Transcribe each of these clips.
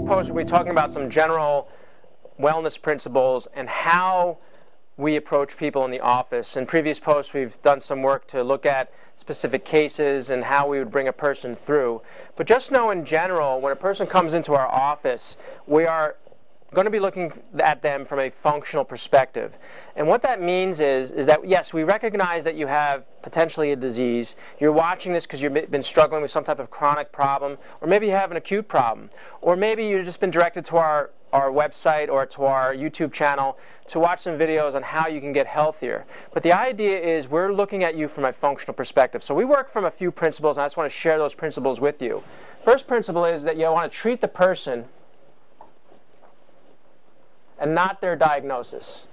post, we'll be talking about some general wellness principles and how we approach people in the office. In previous posts, we've done some work to look at specific cases and how we would bring a person through. But just know in general, when a person comes into our office, we are going to be looking at them from a functional perspective. And what that means is that, yes, we recognize that you have potentially a disease. You're watching this because you've been struggling with some type of chronic problem, or maybe you have an acute problem, or maybe you've just been directed to our website or to our YouTube channel to watch some videos on how you can get healthier. But the idea is we're looking at you from a functional perspective. So we work from a few principles, and I just want to share those principles with you. First principle is that you want to treat the person and not their diagnosis.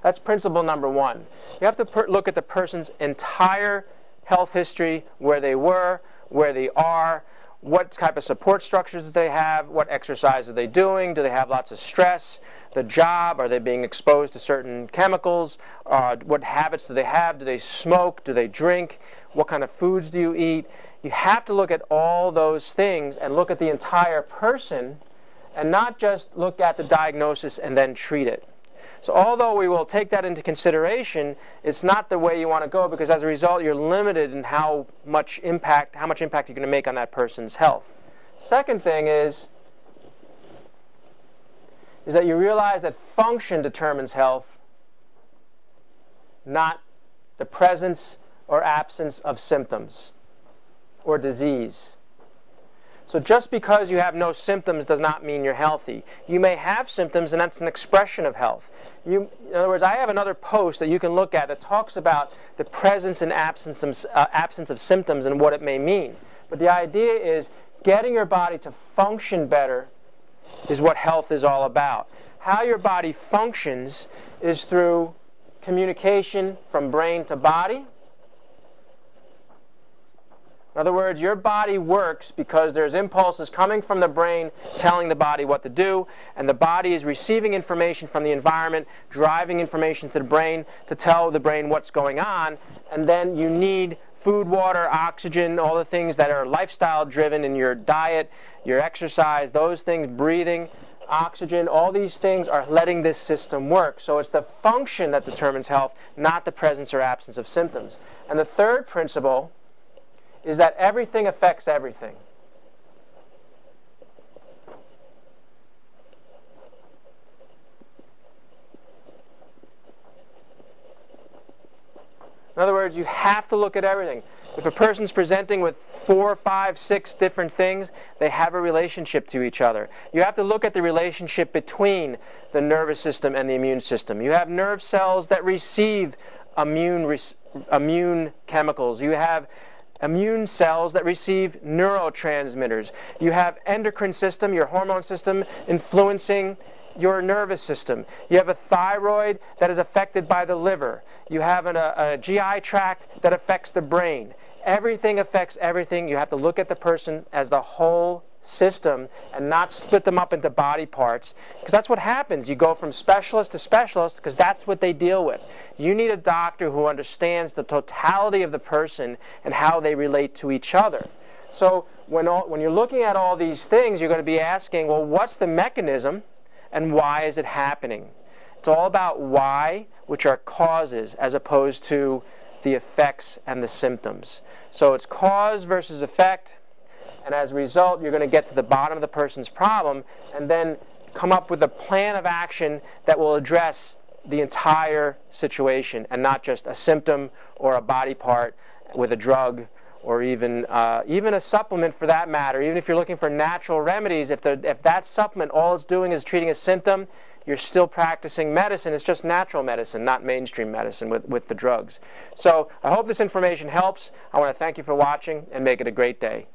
That's principle number one. You have to look at the person's entire health history, where they were, where they are, what type of support structures do they have, what exercise are they doing, do they have lots of stress, the job, are they being exposed to certain chemicals, what habits do they smoke, do they drink, what kind of foods do you eat. You have to look at all those things and look at the entire person and not just look at the diagnosis and then treat it. So although we will take that into consideration, it's not the way you want to go, because as a result you're limited in how much impact you're going to make on that person's health. Second thing is that you realize that function determines health, not the presence or absence of symptoms or disease. So just because you have no symptoms does not mean you're healthy. You may have symptoms, and that's an expression of health. In other words, I have another post that you can look at that talks about the presence and absence of symptoms and what it may mean. But the idea is getting your body to function better is what health is all about. How your body functions is through communication from brain to body. In other words, your body works because there's impulses coming from the brain telling the body what to do, and the body is receiving information from the environment, driving information to the brain to tell the brain what's going on, and then you need food, water, oxygen, all the things that are lifestyle driven in your diet, your exercise, those things, breathing, oxygen, all these things are letting this system work. So it's the function that determines health, not the presence or absence of symptoms. And the third principle is that everything affects everything. In other words, you have to look at everything. If a person's presenting with 4, 5, 6 different things, they have a relationship to each other. You have to look at the relationship between the nervous system and the immune system. You have nerve cells that receive immune chemicals. You have immune cells that receive neurotransmitters. You have endocrine system, your hormone system, influencing your nervous system. You have a thyroid that is affected by the liver. You have a GI tract that affects the brain. Everything affects everything. You have to look at the person as the whole system and not split them up into body parts, because that's what happens. You go from specialist to specialist because that's what they deal with. You need a doctor who understands the totality of the person and how they relate to each other. So when you're looking at all these things, you're going to be asking, well, what's the mechanism and why is it happening? It's all about why, which are causes, as opposed to the effects and the symptoms. So it's cause versus effect, and as a result, you're going to get to the bottom of the person's problem and then come up with a plan of action that will address the entire situation and not just a symptom or a body part with a drug, or even a supplement for that matter. Even if you're looking for natural remedies, if that supplement all it's doing is treating a symptom, you're still practicing medicine. It's just natural medicine, not mainstream medicine with the drugs. So I hope this information helps. I want to thank you for watching and make it a great day.